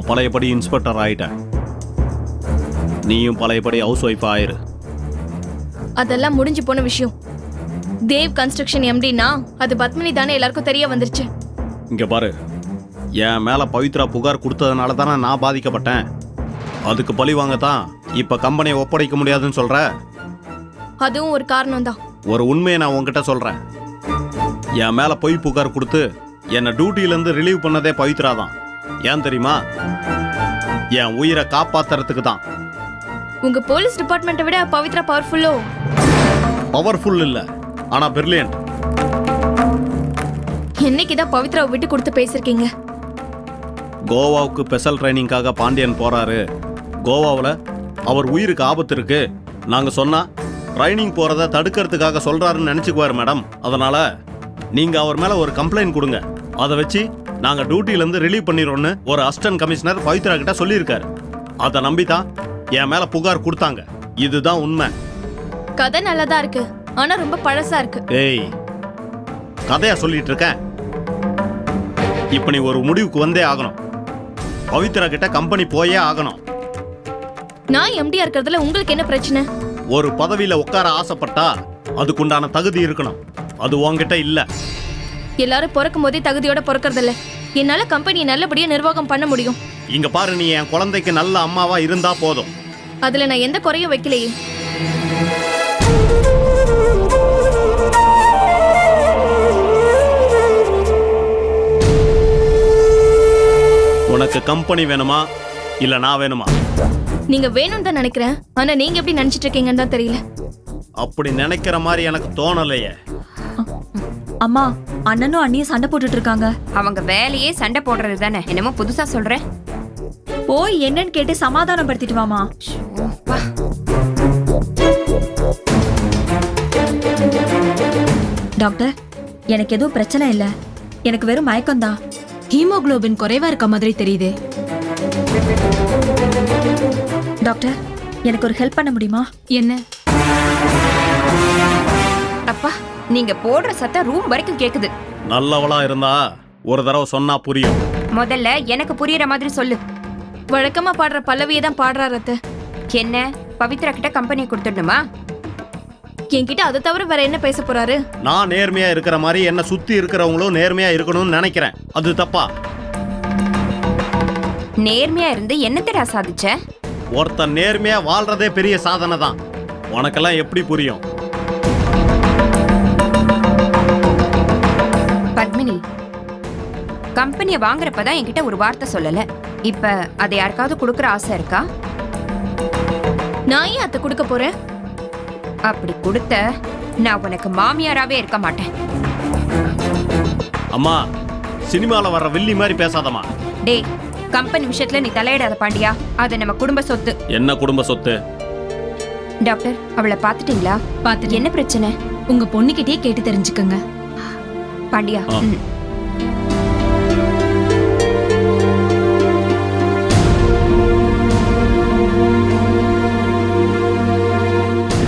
நான் பழையபடி இன்ஸ்பெக்டர் ஆயிட்டேன். நீயும் பழையபடி ஹவுஸ் ஒய்ஃப் ஆயிரு. அதெல்லாம் முடிஞ்சு போன விஷயம். தேவ் கன்ஸ்ட்ரக்ஷன் எம்டினா அது பத்மினி தானே எல்லாருக்கும் தெரிய வந்துருச்சு. இங்க பாரு, என் மேல பவித்ரா புகார் கொடுத்ததுனால தானே நான் பாதிக்கப்பட்டேன். அதுக்கு பழி வாங்கத்தான் இப்ப கம்பெனியை ஒப்படைக்க முடியாதுன்னு சொல்ற. அதுவும் ஒரு காரணம் தான். ஒரு உண்மையை நான் உங்ககிட்ட சொல்றேன். என் மேல பொய் புகார் கொடுத்து என்னை டியூட்டில இருந்து ரிலீவ் பண்ணதே பவித்ரா தான். ஏன் தெரியுமா? என் உயிரை காப்பாத்துறதுக்கு தான். உங்க போலீஸ் டிபார்ட்மெண்ட்டை விட பவித்ரா பவர்ஃபுல்லோ? பவர்ஃபுல் இல்ல, ஆனா பிரில்லியன்ட். என்னைக்குதான் பவித்ராவை விட்டு கொடுத்து பேசிருக்கீங்க? கோவாவுக்கு ஸ்பெஷல் ட்ரைனிங்காக பாண்டியன் போறாரு. கோவாவில் அவர் உயிருக்கு ஆபத்து இருக்கு. நாங்க சொன்னா ட்ரைனிங் போறதை தடுக்கிறதுக்காக சொல்றாருன்னு நினைச்சுக்குவாரு மேடம். அதனால நீங்க அவர் மேல ஒரு கம்ப்ளைண்ட் கொடுங்க. அதை வச்சு நாங்க டியூட்டில இருந்து ரிலீவ் பண்ணிடுறோம்னு ஒரு அசிஸ்டன்ட் கமிஷனர் பவித்ரா கிட்ட சொல்லியிருக்காரு. அதை நம்பிதான் என் மேல புகார் கொடுத்தாங்க. இதுதான் உண்மை. கதை நல்லதா இருக்கு, ஆனா ரொம்ப பழசா இருக்கு. ஏய், கதையா சொல்லிட்டு இருக்கேன். இப்ப நீ ஒரு முடிவுக்கு வந்தே ஆகணும். பவித்ரா கிட்ட கம்பெனி போயே ஆகணும். நான் எம்டியா இருக்கிறதுல உங்களுக்கு என்ன பிரச்சனை? ஒரு பதவியில உட்கார ஆசைப்பட்டா அதுக்குண்டான தகுதி இருக்கணும். அது உன்கிட்ட இல்ல. எல்லாரும் பிறக்கும் போதே தகுதியோட பிறக்கறதில்ல. என்னால கம்பெனியை நல்லபடியா நிர்வாகம் பண்ண முடியும். இங்க பாரு, நீ என் குழந்தைக்கு நல்ல அம்மாவா இருந்தா போதும். அதுல நான் எந்த குறையும் வைக்கலையே. உனக்கு கம்பெனி வேணுமா இல்ல நான் வேணுமா? நீங்க வேணும்னு தான் நினைக்கிறேன். ஆனா நீங்க எப்படி நினைச்சிட்டு இருக்கீங்கன்னு தான் தெரியல. அப்படி நினைக்கிற மாதிரி எனக்கு தோணலையே. அம்மா, அண்ணனும் அண்ணியும் சண்டை போட்டுட்டு இருக்காங்க. அவங்க வேலையே சண்டை போடுறது தானே. என்னமோ புதுசா சொல்ற. போய் என்னன்னு கேட்டு சமாதானம் படுத்திட்டு வாமா. டாக்டர், எனக்கு எதுவும் பிரச்சனை இல்ல. எனக்கு வெறும் மயக்கம்தான். ஹீமோகுளோபின் குறைவா இருக்க மாதிரி தெரியுது. டாக்டர், எனக்கு ஒரு ஹெல்ப் பண்ண முடியுமா? என்ன? அப்பா, நீங்க போடுற சத்தம் ரூம் வரைக்கும் கேக்குது. நல்லவளா இருந்தா ஒரு தடவை சொன்னா புரியும். முதல்ல எனக்கு புரியுற மாதிரி சொல்லு. வழக்கமா பாடுற பல்லவியை தான் பாடுறாரு அத்தை. என்ன, பவித்ரா கிட்ட கம்பெனி கொடுத்துடணுமா? என்கிட்ட அதை தவிர வேற என்ன பேச போறாரு? நான் நேர்மையா இருக்கிற மாதிரி என்ன சுத்தி இருக்கிறவங்களும் நேர்மையா இருக்கணும்னு நினைக்கிறேன். அது தப்பா? நேர்மையா இருந்து என்னத்தடா சாதிச்ச? ஒருத்தன் நேர்மையா வாழ்றதே பெரிய சாதனை தான். உனக்கெல்லாம் எப்படி புரியும்? பத்மினி, கம்பெனியை வாங்குறப்பதான் என்கிட்ட ஒரு வார்த்தை சொல்லல. இப்ப அதை யாருக்காவது கொடுக்கற ஆசை இருக்கா? நான் ஏன் அத்தை கொடுக்க போறேன்? அப்படி கொடுத்த நான் உனக்கு மாமியாராவே இருக்க மாட்டேன். அம்மா, சினிமால வர்ற வில்லி மாதிரி பேசாதம்மா. டேய், கம்பெனி விஷயத்துல நீ தலையிடாத பாண்டியா. அது நம்ம குடும்ப சொத்து. என்ன குடும்ப சொத்து? டாக்டர், அவளை பாத்துட்டீங்களா? பாத்துட்டு என்ன பிரச்சனை? உங்க பொண்ணுகிட்டயே கேட்டு தெரிஞ்சுக்கங்க. பாண்டியா,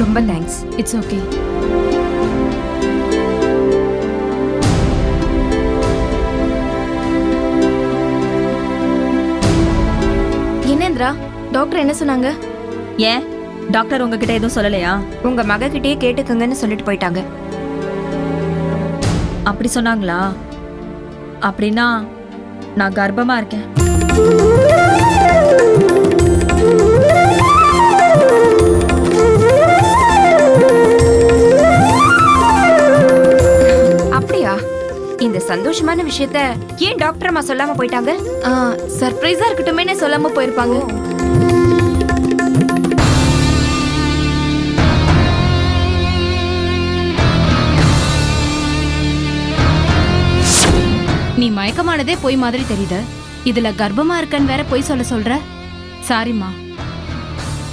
ரொம்ப தேங்க்ஸ். It's okay. என்னேந்திரா, டாக்டர் என்ன சொன்னாங்க? ஏன் டாக்டர் உங்ககிட்ட எதுவும் சொல்லலையா? உங்க மகக்கிட்டயே கேட்டுக்கங்கன்னு சொல்லிட்டு போயிட்டாங்க. அப்படி சொன்னாங்களா? அப்படின்னா நான் கர்ப்பமா இருக்கேன். அப்படியா? இந்த சந்தோஷமான விஷயத்த ஏன் டாக்டர் அம்மா சொல்லாம போயிட்டாங்க? சர்ப்ரைஸா இருக்கட்டுமே சொல்லாம போயிருப்பாங்க. நீ மயக்கமானதே பொய் மாதிரி தெரியுது. இதுல கர்ப்பமா இருக்கன்னு வேற பொய் சொல்ற. சாரிம்மா.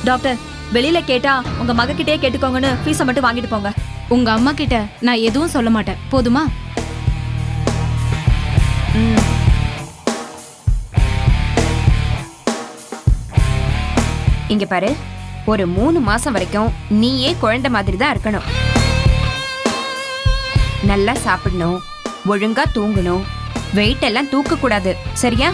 டாக்டர், வெளியில கேட்டா உங்க மகக்கிட்டே கேட்டுக்கோங்கன்னு ஃபீஸை மட்டும் வாங்கிட்டு போங்க. உங்க அம்மா கிட்ட நான் எதுவும் சொல்ல மாட்டேன், போதுமா? இங்க பாரு, ஒரு 3 மாசம் வரைக்கும் நீயே குழந்தை மாதிரி தான் இருக்கணும். நல்லா சாப்பிடணும், ஒழுங்கா தூங்கணும், வெயிட் எல்லாம் தூக்க கூடாது, சரியா?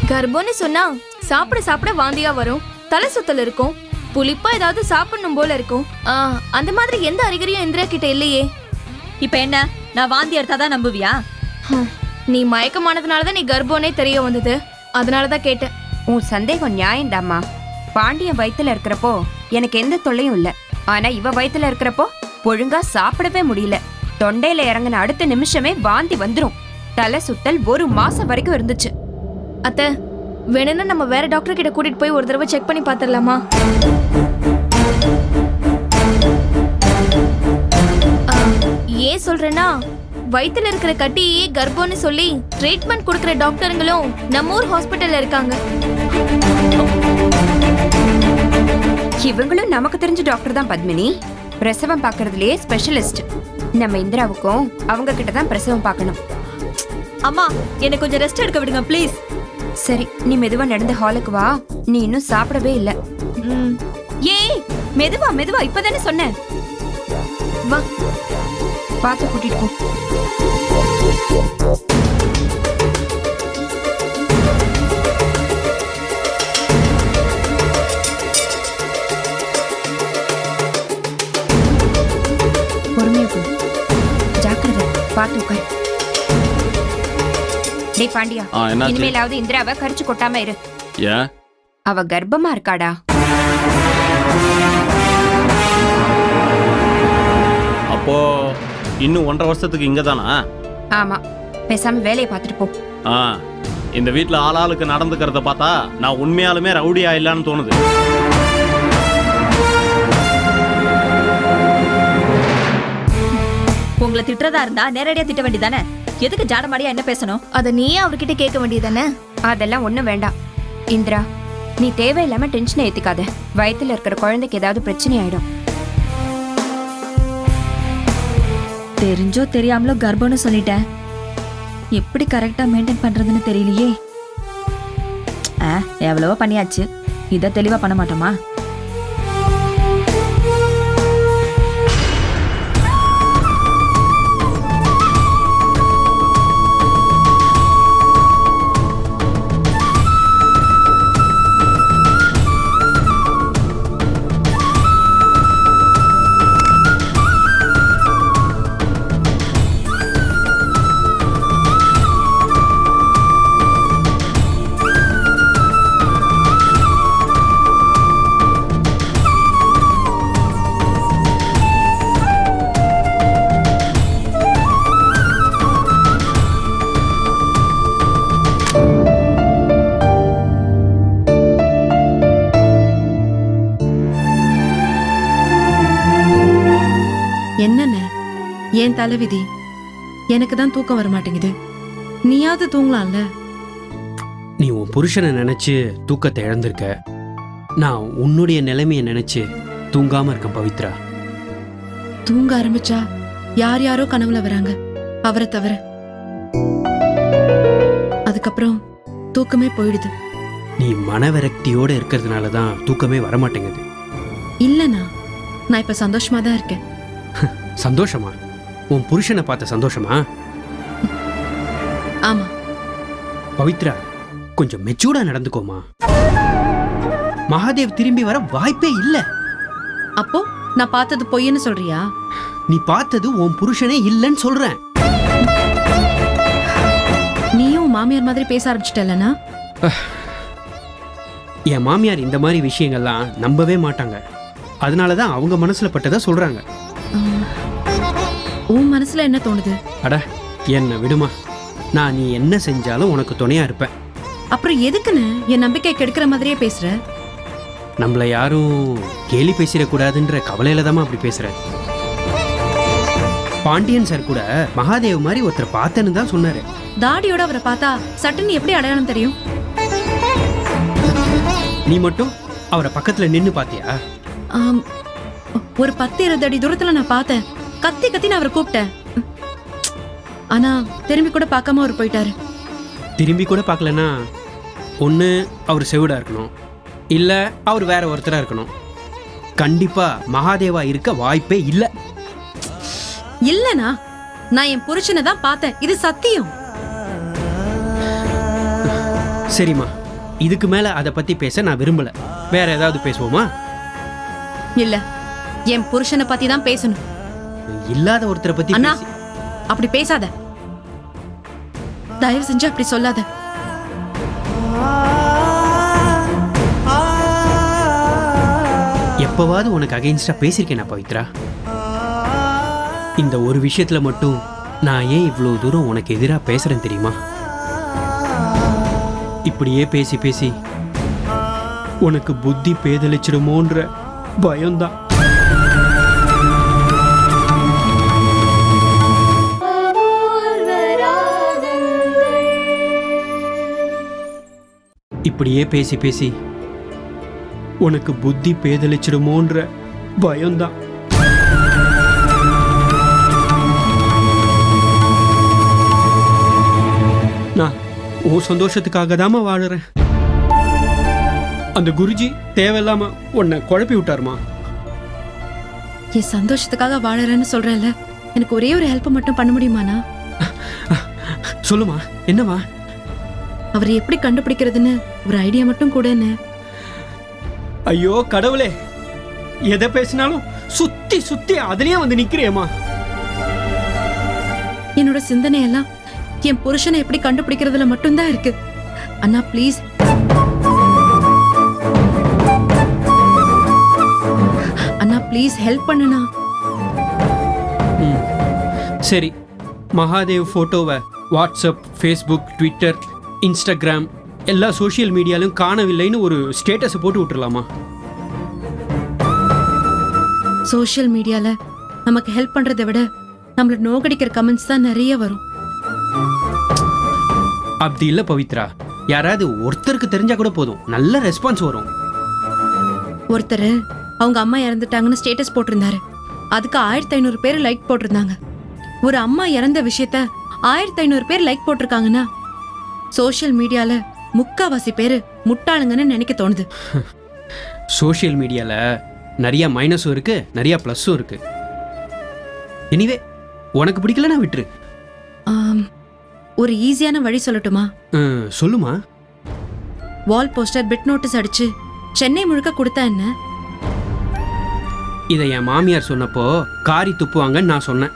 கர்ப்பம்னு சொன்னா சாப்பிட சாப்பிட வாந்தியா வரும், தலை சுத்தல் இருக்கும், புளிப்பா ஏதாவது சாப்பிடணும் போல இருக்கும். அந்த மாதிரி எந்த அறிகுறியும் இந்திரா கிட்ட இல்லையே. இப்ப என்ன, நான் வாந்தி எடுத்தாதான் நம்புவியா? நீ மயக்கமானதுனாலதான் நீ கர்ப்பம்னே தெரிய வந்தது, அதனாலதான் கேட்டேன். உன் சந்தேகம் நியாயம்தாம்மா. பாண்டியன் வயித்துல இருக்கிறப்போ எனக்கு எந்த தொல்லையும் இல்ல. ஆனா இவ வயித்துல இருக்கிறப்போ ஒழுங்கா சாப்பிடவே முடியல. தொண்டையில இறங்கின அடுத்த நிமிஷமே வாந்தி வந்துரும். தலை சுத்தல் 1 மாசம் வரைக்கும் இருந்துச்சு. அத்தை, வேணும்னா நம்ம வேற டாக்டர் கிட்ட கூட்டிட்டு போய் ஒரு தடவை செக் பண்ணி பாத்துடலாமா? ஏன் சொல்றேன்னா, வயித்துல இருக்கிற கட்டியே கர்ப்பம்னு சொல்லி ட்ரீட்மெண்ட் கொடுக்கற டாக்டருங்களும் நம்ம ஊர் ஹாஸ்பிட்டல்ல இருக்காங்க. இவங்களும் நமக்கு தெரிஞ்ச டாக்டர் தான் பத்மினி. பிரசவம் பாக்குறதுலயே ஸ்பெஷலிஸ்ட். நம்ம இந்திராவுக்கும் அவங்க கிட்ட தான் பிரசவம் பார்க்கணும். அம்மா, எனக்கு கொஞ்சம் ரெஸ்ட் எடுக்க விடுங்க ப்ளீஸ். சரி, நீ மெதுவா நடந்து ஹாலுக்கு வா. நீ இன்னும் சாப்பிடவே இல்ல. ஏய், மெதுவா மெதுவா, இப்பதானே சொன்னேன். வா, பார்த்து கூட்டிட்டு போ. பொறுமையா போ, ஜாக்கிரதை, பார்த்து உட்கார். டேய் பாண்டியா, இனிமேலாவது இந்திராவை கரிச்சு கொட்டாம இரு. ஏன்? அவ கர்ப்பமா இருக்காடா. அப்போ இன்னும் 1.5 வருஷத்துக்கு இங்க தானா? ஆமா, பேசாம வேலையை பார்த்துட்டு போ. இந்த வீட்டுல ஆளாளுக்கு நடந்துக்கிறத பார்த்தா நான் உண்மையாலுமே ரவுடி ஆயிடலான்னு தோணுது. உங்களை திட்டுறதா இருந்தா நேரடியா திட்ட வேண்டியதானே? எதுக்கு ஜாடமாடியா என்ன பேசணும்? அத நீயே அவர்கிட்ட கேட்க வேண்டியதானே? அதெல்லாம் ஒண்ணும் வேண்டாம். இந்திரா, நீ தேவையில்லாம டென்ஷனை ஏத்திக்காத. வயித்துல இருக்கிற குழந்தைக்கு ஏதாவது பிரச்சனை ஆயிடும். தெரிஞ்சோ தெரியாமலோ கர்ப்பம்னு சொல்லிட்டேன். எப்படி கரெக்டா மெயின்டைன் பண்றதுன்னு தெரியலையே. எவ்வளவோ பண்ணியாச்சு, இத தெளிவா பண்ண மாட்டோமா? என்னன்னு ஏன் தலைவிதி? எனக்கு தான் தூக்கம் வர மாட்டேங்குது. நீயாவது தூங்கலாம்ல. நீ உன் புருஷனை நினைச்சு தூக்கத்தை இழந்திருக்க. நான் உன்னுடைய நிலைமையை நினைச்சு தூங்காம இருக்கேன் பவித்ரா. தூங்க ஆரம்பிச்சா யார் யாரோ கனவுல வராங்க, அவரை தவிர. அதுக்கப்புறம் தூக்கமே போயிடுது. நீ மனவிரக்தியோட இருக்கிறதுனால தான் தூக்கமே வரமாட்டேங்குது. இல்லனா, நான் இப்ப சந்தோஷமா தான் இருக்கேன். சந்தோஷமா? உன் புருஷனை பார்த்த சந்தோஷமா? ஆமா. பவித்ரா, கொஞ்சம் மெச்சூர்டா நடந்துக்கோமா. மகாதேவ் திரும்பி வர வாய்ப்பே இல்ல. அப்போ நான் பார்த்தது பொய்ன்னு சொல்றியா? நீ பார்த்தது உன் புருஷனே இல்லன்னு சொல்றேன். நீயும் மாமியார் மாதிரி பேச ஆரம்பிச்சிட்டலனா? என் மாமியார் இந்த மாதிரி விஷயங்கள்லாம் நம்பவே மாட்டாங்க. அதனாலதான் அவங்க மனசுல பட்டதை சொல்றாங்க. உன் மனசுல என்ன தோணுது? அட, என்ன விடுமா. நான் நீ என்ன செஞ்சாலும் உனக்கு துணையா இருப்பேன். அப்புறம் எதுக்குன்னு என் நம்பிக்கை கெடுக்கிற மாதிரியே பேசுற? நம்மள யாரும் கேலி பேசிடக்கூடாதுன்ற கவலையில தான் அப்படி பேசுற. பாண்டியன் சார் கூட மகாதேவ் மாதிரி ஒருத்தர் பார்த்தேன்னு தான் சொன்னாரு. தாடியோட அவரை பார்த்தா சட்டுன்னு எப்படி அடையாளம் தெரியும்? நீ மட்டும் அவரை பக்கத்துல நின்னு பாத்தியா? ஒரு 10-20 அடி தூரத்துல நான் பார்த்தேன். கத்தி கத்தி நான் அவரை கூப்பிட்டேன். ஆனா திரும்பி கூட பார்க்காம அவர் போயிட்டாரு. திரும்பி கூட பார்க்கலன்னா ஒன்று அவர் செவிடா இருக்கணும், இல்லை அவர் வேற ஒருத்தரா இருக்கணும். கண்டிப்பா மகாதேவா இருக்க வாய்ப்பே இல்லை. இல்லனா, நான் என் புருஷனை தான் பார்த்தேன். இது சத்தியம். சரிம்மா, இதுக்கு மேல அதை பத்தி பேச நான் விரும்பல. வேற ஏதாவது பேசுவோமா? இல்ல, என் புருஷனை பத்தி தான் பேசணும். இல்லாத ஒருத்தரை பத்தி அண்ணா, பேசி- அப்படி பேசாத. தயவு செஞ்சு அப்படி சொல்லாத. எப்பவாவது உனக்கு அகைன்ஸ்டா பேசியிருக்கேனா பவித்ரா? இந்த ஒரு விஷயத்துல மட்டும் நான் ஏன் இவ்வளவு தூரம் உனக்கு எதிராக பேசுறேன் தெரியுமா? இப்படியே பேசி பேசி உனக்கு புத்தி பேதலிச்சிடுமோன்ற பயம்தான். இப்படியே பேசி பேசி உனக்கு புத்தி பேதலிச்சிடுமோன்ற பயம்தான். நான் உன் சந்தோஷத்துக்காக தாமா வாழுறேன். அந்த குருஜி தேவையில்லாம உன்னை குழப்பி விட்டாருமா. என் சந்தோஷத்துக்காக வாழறேன்னு சொல்றேன்ல, எனக்கு ஒரே ஒரு ஹெல்ப் மட்டும் பண்ண முடியுமாண்ணா? சொல்லுமா, என்னமா? அவரை எப்படி கண்டுபிடிக்கிறதுன்னு ஒரு ஐடியா மட்டும் கூடன்னு. ஐயோ கடவுளே, எதை பேசினாலும் சுத்தி சுத்தி அதுலயே வந்து நிக்கிறியேம்மா. என்னோட சிந்தனை எல்லாம் என் புருஷனை எப்படி கண்டுபிடிக்கிறதுல மட்டும்தான் இருக்கு. அண்ணா ப்ளீஸ், அண்ணா ப்ளீஸ் ஹெல்ப் பண்ணுண்ணா. சரி, மகாதேவ் போட்டோவை வாட்ஸ்அப், ஃபேஸ்புக், ட்விட்டர், இன்ஸ்டாகிராம் எல்லா சோஷியல் மீடியாலும் காணவில்லைன்னு ஒரு ஸ்டேட்டஸ் போட்டு விட்டுறலாமா? சோஷியல் மீடியால நமக்கு ஹெல்ப் பண்றதை விட நம்மள நோகடிக்கிற கமெண்ட்ஸ் தான் நிறைய வரும். அப்படி இல்ல பவித்ரா, யாராவது ஒருத்தருக்கு தெரிஞ்சா கூட போதும், நல்ல ரெஸ்பான்ஸ் வரும். ஒருத்தர் அவங்க அம்மா இறந்துட்டாங்கன்னு ஸ்டேட்டஸ் போட்டிருந்தாரு. அதுக்கு 1500 பேர் லைக் போட்டிருந்தாங்க. ஒரு அம்மா இறந்த விஷயத்த 1500 பேர் லைக் போட்டிருக்காங்கன்னா சோஷியல் மீடியால முக்காவாசி பேரு முட்டாளுங்கன்னு நினைக்க தோணுது. சோஷியல் மீடியால நிறைய மைனஸும் இருக்கு, நிறைய ப்ளஸ்ஸும் இருக்கு. எனிவே, உனக்கு பிடிக்கலன்னா விட்டுரு. ஒரு ஈஸியான வழி சொல்லட்டுமா? சொல்லுமா. வால் போஸ்டர், பிட் நோட்டீஸ் அடிச்சு சென்னை முழுக்க கொடுத்தா என்ன? இதை என் மாமியார் சொன்னப்போ காரி துப்புவாங்கன்னு நான் சொன்னேன்.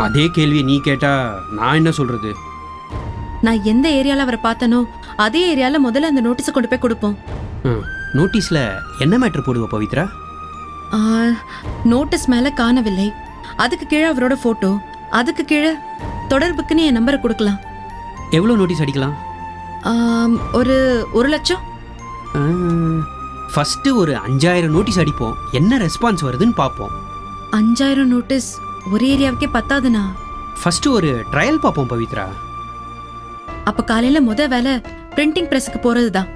அதே கேள்வியை நீ கேட்டா நான் என்ன சொல்றது? நான் எந்த ஏரியால அவரை பார்த்தனோ அதே ஏரியால முதல்ல அந்த நோட்டீஸை கொண்டு போய் கொடுப்போம். நோட்டீஸ்ல என்ன மேட்டர் போடுவ பவித்ரா? நோட்டீஸ் மேல காணவில்லை, அதுக்கு கீழே அவரோட போட்டோ, அதுக்கு கீழே தொடர்புக்குன்னு என் நம்பரை கொடுக்கலாம். எவ்வளவு நோட்டீஸ் அடிக்கலாம்? ஒரு 1 லட்சம். ஃபர்ஸ்ட் ஒரு 5000 நோட்டீஸ் அடிப்போம், என்ன ரெஸ்பான்ஸ் வருதுன்னு பார்ப்போம். 5000 நோட்டீஸ் ஒரு ஏரியாவுக்கே பத்தாதுண்ணா. ஃபர்ஸ்ட் ஒரு ட்ரையல் பார்ப்போம் பவித்ரா. அப்ப காலையில வேலை பிரிண்டிங் பிரஸ்க்கு போறதுதான்.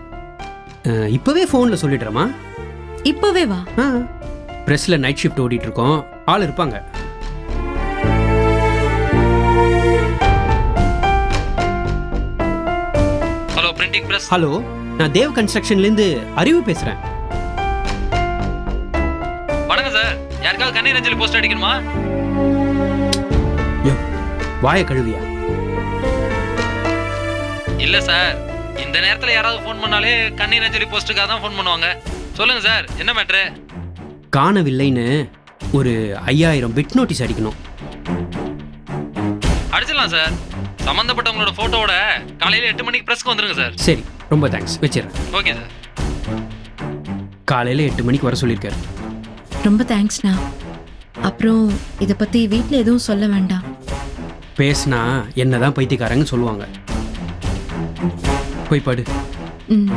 இப்பவே ஃபோன்ல சொல்லிடுறமா? இப்பவே வா. பிரஸ்ல நைட் ஷிஃப்ட் ஓடிட்டு இருக்கோம், ஆள் இருப்பாங்க. Hello printing press. ஹலோ, நான் தேவ் கன்ஸ்ட்ரக்ஷன்ல இருந்து அறிவு பேசுறேன். வணக்கம் சார், யாருக்காவது கண்ணீர் அஞ்சலி போஸ்ட் அடிக்கணுமா? வாய கழுவியா? இல்ல சார், இந்த நேரத்துல யாராவது ஃபோன் பண்ணாலே கண்ணீர் அஞ்சலி போஸ்ட்டுக்காக தான் ஃபோன் பண்ணுவாங்க. சொல்லுங்க சார், என்ன மேட்ரு? காணவில்லைன்னு ஒரு 5000 பிட் நோட்டீஸ் அடிக்கணும். அடிச்சிடலாம் சார். சம்பந்தப்பட்டவங்களோட போட்டோவோட காலையில 8 மணிக்கு பிரஸ்க்கு வந்துருங்க சார். சரி, ரொம்ப தேங்க்ஸ், வச்சிடறேன். Okay sir. காலையில 8 மணிக்கு வர சொல்லியிருக்காரு. ரொம்ப தேங்க்ஸ்ண்ணா. அப்புறம் இதை பத்தி வீட்டில் எதுவும் சொல்ல வேண்டாம். பேசினா என்னதான் பைத்தியக்காரங்க சொல்லுவாங்க. போய் படு. ம்.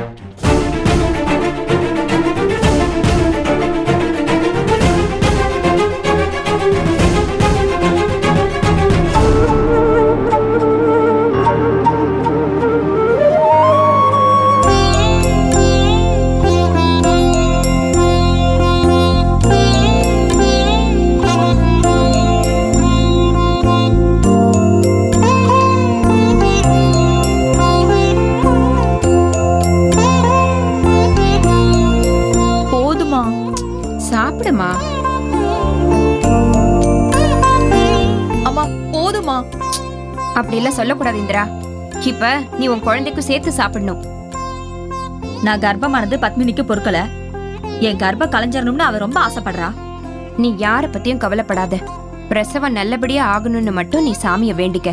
சாப்பிடுமா. அம்மா போதுமா? அப்படி எல்லாம் சொல்லக்கூடாது இந்திரா. இப்ப நீ உன் குழந்தைக்கும் சேர்த்து சாப்பிடணும். நான் கர்ப்பமானது பத்மினிக்கு பொறுக்கல. என் கர்ப்பம் கலைஞ்சிடணும்னு அவ ரொம்ப ஆசைப்படுறா. நீ யார பத்தியும் கவலைப்படாத. பிரசவம் நல்லபடியா ஆகணும்னு மட்டும் நீ சாமிய வேண்டிக்க.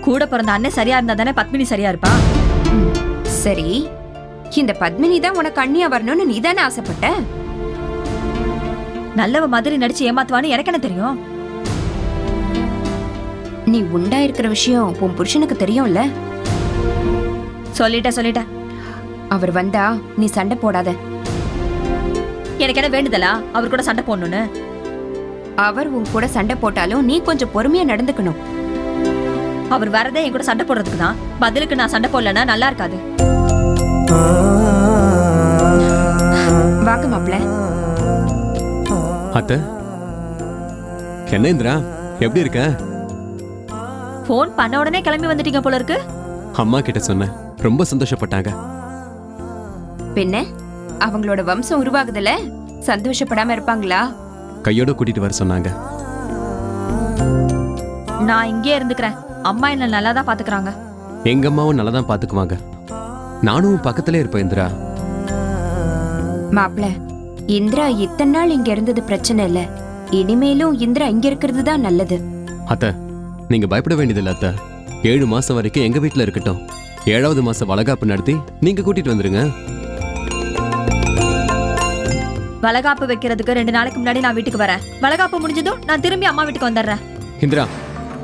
கூட பிறந்த அண்ணன் சரியா இருந்தா தானே பத்மினி சரியா இருப்பா. சரி, இந்த பத்மினி தான் உனக்கு அண்ணியா வரணும்னு நீ தானே ஆசைப்பட்ட? நல்லவ மாதிரி நடிச்சு ஏமாத்துவான்னு எனக்கு என்ன தெரியும்? நீ உண்டா இருக்கிற விஷயம் உன் புருஷனுக்கு தெரியும்ல? சொல்லிட்ட. அவர் வந்தா நீ சண்டை போடாத. எனக்கு என்ன வேண்டுதலா அவர் கூட சண்டை போடணும்னு? அவர் உன் கூட சண்டை போட்டாலும் நீ கொஞ்சம் பொறுமையா நடந்துக்கணும். அவர் வரதே என் கூட சண்டை போடுறதுக்கு தான். பதிலுக்கு நான் சண்டை போடலன்னா நல்லா இருக்காது. வாங்க மாப்ள. அத்தை, என்ன இந்திரா, எப்படி இருக்க? போன் பண்ண உடனே கிளம்பி வந்துட்டீங்க போல இருக்கு. அம்மா கிட்ட சொன்னேன், ரொம்ப சந்தோஷப்பட்டாங்க. பின்ன அவங்களோட வம்சம் உருவாகுதுல, சந்தோஷப்படாம இருப்பாங்களா? கையோட கூட்டிட்டு வர சொன்னாங்க. நான் இங்கே இருந்துக்கிறேன். அம்மா என்ன நல்லா தான் பாத்துக்கிறாங்க. எங்க அம்மாவும் நல்லா தான் பாத்துக்குவாங்க. நானும் பக்கத்திலே இருப்பேன் இந்திரா. மாப்ள, இந்திரா இத்தனை நாள் இங்க இருந்தது பிரச்சனை இல்ல. இனிமேலும் இந்திரா இங்க இருக்கிறது தான் நல்லது. அத்தை, நீங்க பயப்பட வேண்டியதில்ல அத்தை. 7 மாசம் வரைக்கும் எங்க வீட்டுல இருக்கட்டும். 7வது மாசம் வளகாப்பு நடத்தி நீங்க கூட்டிட்டு வந்துருங்க. வளகாப்பு வைக்கிறதுக்கு 2 நாளைக்கு முன்னாடி நான் வீட்டுக்கு வரேன். வளகாப்பு முடிஞ்சதும் நான் திரும்பி அம்மா வீட்டுக்கு வந்துடுறேன். இந்திரா,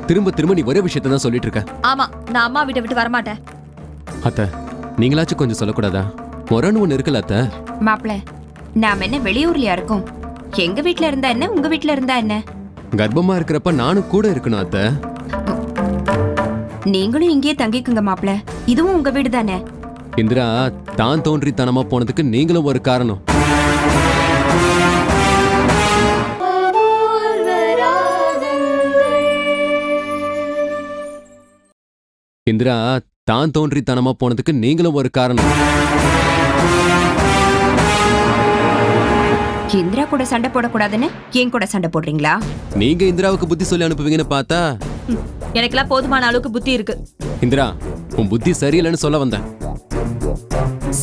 திரும்ப நீ ஒரே விஷயத்த தான் சொல்லிட்டு இருக்க. ஆமா, நான் அம்மா வீட்டை விட்டு வரமாட்டேன். அத்தை, நீங்களாச்சும் கொஞ்சம் சொல்லக்கூடாதா? முரன்னு ஒண்ணு இருக்குல்ல அத்தை. மாப்ள, நாம என்ன வெளியூர்லயா இருக்கோம்? எங்க வீட்டுல இருந்தா என்ன, உங்க வீட்டுல இருந்தா என்ன? கர்ப்பமா இருக்கிறப்ப நானும் கூட இருக்கணும் அத்தை. நீங்களும் இங்கேயே தங்கிக்குங்க மாப்ள. இதுவும் உங்க வீடு தானே. இந்திரா, தான் தோன்றித்தனமா போனதுக்கு நீங்களும் ஒரு காரணம். இந்திரா, தான் தோன்றித்தனமா போனதுக்கு நீங்களும் ஒரு காரணம். இந்திரா கூட சண்டை போடக்கூடாதுன்னு என் கூட சண்டை போடுறீங்களா? நீங்க இந்திராவுக்கு புத்தி சொல்லி அனுப்புவீங்கன்னு பார்த்தா எனக்கெல்லாம் போதுமான அளவுக்கு புத்தி இருக்கு. இந்திரா, உன் புத்தி சரியில்லைன்னு சொல்ல வந்தேன்.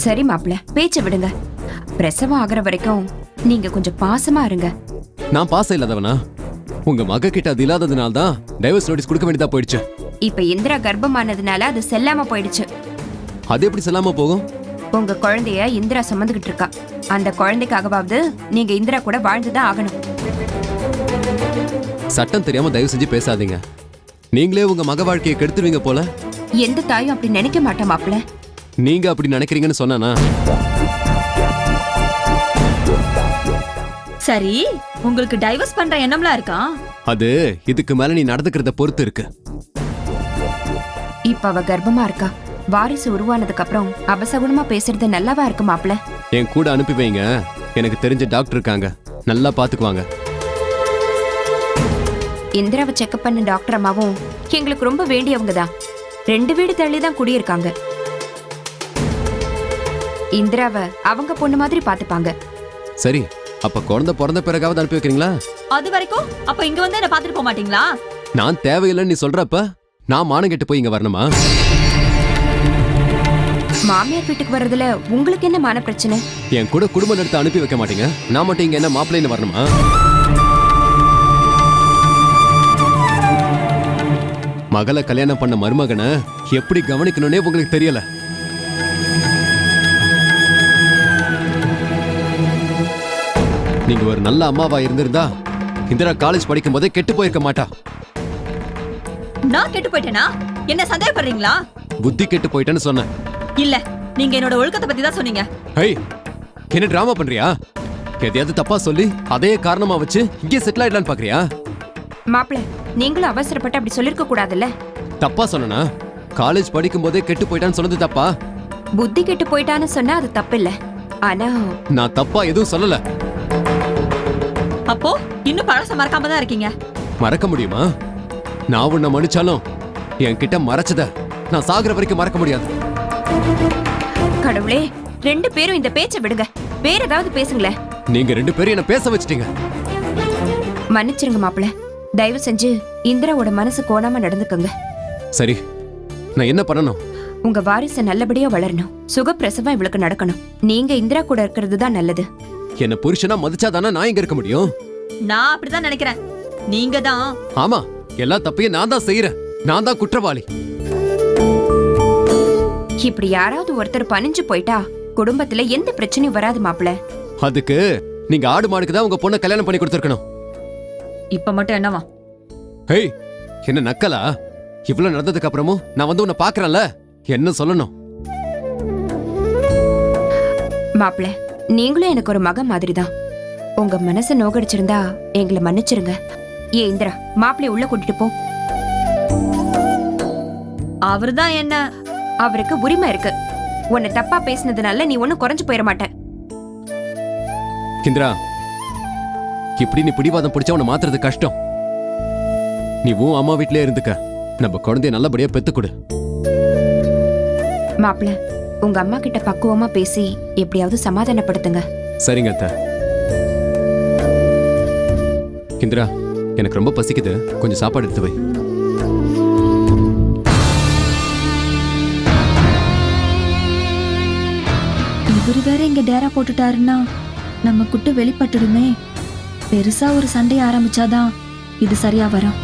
சரி மாப்ள, பேச்ச விடுங்க. பிரசவம் ஆகிற வரைக்கும் நீங்க கொஞ்சம் பாசமா இருங்க. நான் பாசம் இல்லாதவனா? உங்க மக கிட்ட அது இல்லாததுனால்தான் டைவர்ஸ் நோட்டீஸ் கொடுக்க வேண்டியதா போயிடுச்சு. இப்ப இந்திரா கர்ப்பமானதுனால அது செல்லாம போயிடுச்சு. அது எப்படி செல்லாம போகும்? உங்க குழந்தைய இந்திரா சுமந்துகிட்டு இருக்கா. அந்த குழந்தைக்காகவாவது நீங்க இந்திரா கூட வாழ்ந்துதான் ஆகணும். சட்டம் தெரியாம தயவு செஞ்சு பேசாதீங்க. நீங்களே உங்க மக வாழ்க்கையை கெடுத்துருவீங்க போல. எந்த தாயும் அப்படி நினைக்க மாட்டேன் மாப்ள. நீங்க அப்படி நினைக்கிறீங்கன்னு சொன்னானா? சரி, உங்களுக்கு டைவர்ஸ் பண்ற எண்ணம்லாம் இருக்கா? அது இதுக்கு மேல நீ நடந்துக்கிறத பொறுத்து இருக்கு. இப்ப அவ கர்ப்பமா இருக்கா. வாரிசு உருவானதுக்கு அப்புறம் அபசகுணமா பேசுறது நல்லாவா இருக்கு மாப்ள? என் கூட அனுப்பி வைங்க. எனக்கு தெரிஞ்ச டாக்டர் இருக்காங்க, நல்லா பாத்துக்குவாங்க. இந்திராவை செக்அப் பண்ண டாக்டர் அம்மாவும் எங்களுக்கு ரொம்ப வேண்டியவங்க தான். 2 வீடு தள்ளி தான் குடியிருக்காங்க. இந்திராவை அவங்க பொண்ணு மாதிரி பாத்துப்பாங்க. சரி, அப்ப குழந்தை பிறந்த பிறகாவது அனுப்பி வைக்கிறீங்களா? அது வரைக்கும் அப்ப இங்க வந்து என்ன பாத்துட்டு போக மாட்டீங்களா? நான் தேவையில்லைன்னு நீ சொல்றப்ப நான் மானம் கெட்டு போய் இங்க வரணுமா? மாமியார் வீட்டுக்கு வர்றதுல உங்களுக்கு என்ன மான பிரச்சனை? என் கூட குடும்பம் நடத்த அனுப்பி வைக்க மாட்டீங்க, நான் மட்டும் இங்க என்ன மாப்பிள்ளைன்னு வரணுமா? மகளை கல்யாணம் பண்ண மருமகனை எப்படி கவனிக்கணும்னே உங்களுக்கு தெரியல. நீங்க ஒரு நல்ல அம்மாவா இருந்திருந்தா இந்திரா காலேஜ் படிக்கும் போதே கெட்டு போயிருக்க மாட்டா. நான் கெட்டு போயிட்டேனா? என்ன சந்தேகப்படுறீங்களா? புத்தி கெட்டு போயிட்டேன்னு சொன்னேன். இல்ல, நீங்க என்னோட ஒழுக்கத்தை பத்தி தான் சொன்னீங்க. ஹை, என்ன டிராமா பண்றியா? எதையாவது தப்பா சொல்லி அதே காரணமா வச்சு இங்கே செட்டில் ஆயிடலான்னு பாக்குறியா? மாப்பிள்ள, நீங்களும் அவசரப்பட்டு அப்படி சொல்லிருக்க கூடாதுல்ல. தப்பா சொன்னா? காலேஜ் படிக்கும் போதே கெட்டு போயிட்டான்னு சொன்னது தப்பா? புத்தி கெட்டு போயிட்டான்னு சொன்னா அது தப்பு இல்ல. ஆனா நான் தப்பா எதுவும் சொல்லல. அப்போ இன்னும் பழச மறக்காம தான் இருக்கீங்க. மறக்க முடியுமா? நான் உன்னை மன்னிச்சாலும் என்கிட்ட மறைச்சத நான் சாகுற வரைக்கும் மறக்க முடியாது. கடவுளே, 2 பேரும் இந்த பேச்சை விடுங்க. வேற ஏதாவது பேசுங்களேன். நீங்க 2 பேரும் என்ன பேச வச்சிட்டீங்க. மன்னிச்சிருங்க மாப்பிள்ள. தயவு செஞ்சு இந்திராவோட மனசு கோணாம நடந்துக்கங்க. சரி, நான் என்ன பண்ணணும்? உங்க வாரிசு நல்லபடியா வளரணும், சுகப்பிரசவம் இவளுக்கு நடக்கணும். நீங்க இந்திரா கூட இருக்கிறது தான் நல்லது. என்ன புருஷனா மதிச்சாதானே நான் இங்க இருக்க முடியும். நான் அப்படிதான் நினைக்கிறேன். நீங்க தான். ஆமா, எல்லா தப்பையும் நான் தான் செய்யறேன். நான் தான் குற்றவாளி. இப்படி யாராவது ஒருத்தர் பணிஞ்சு போயிட்டா குடும்பத்துல எந்த பிரச்சனையும் வராது மாப்பிள. அதுக்கு நீங்க ஆடு மாடுக்கு தான் உங்க பொண்ணை கல்யாணம் பண்ணி கொடுத்துருக்கணும். இப்ப மட்டும் என்னவா? ஹேய், என்ன நக்கலா? இவ்வளவு நடந்ததுக்கு அப்புறமும் நான் வந்து உன்னை பாக்குறேன்ல, என்ன சொல்லணும்? மாப்பிள, நீங்களும் எனக்கு ஒரு மகன் மாதிரிதான். உங்க மனசை நோகடிச்சிருந்தா எங்களை மன்னிச்சிருங்க. ஏ இந்திரா, மாப்பிளைய உள்ள கூட்டிட்டு போ. அவர்தான் என்ன? அவருக்கு உரிமை இருக்கு. உன்னை தப்பா பேசினதுனால நீ ஒன்னும் குறைஞ்சு போயிட மாட்ட. இந்திரா, இப்படி நீ பிடிவாதம் பிடிச்சா உன்னை மாத்துறது கஷ்டம். நீ உன் அம்மா வீட்லயே இருந்துக்க. நம்ம குழந்தைய நல்லபடியா பெத்துக்கொடு. மாப்பிள, உங்க அம்மா கிட்ட பக்குவமா பேசி எப்படியாவது சமாதானப்படுத்துங்க. சரிங்க அத்தை. இந்திரா, எனக்கு ரொம்ப பசிக்குது, கொஞ்சம் சாப்பாடு எடுத்து வை. இவரு வேற இங்க டேரா போட்டுட்டாருன்னா நம்ம குட்டு வெளிப்பட்டுடுமே. பெருசா ஒரு சண்டை ஆரம்பிச்சாதான் இது சரியா வரும்.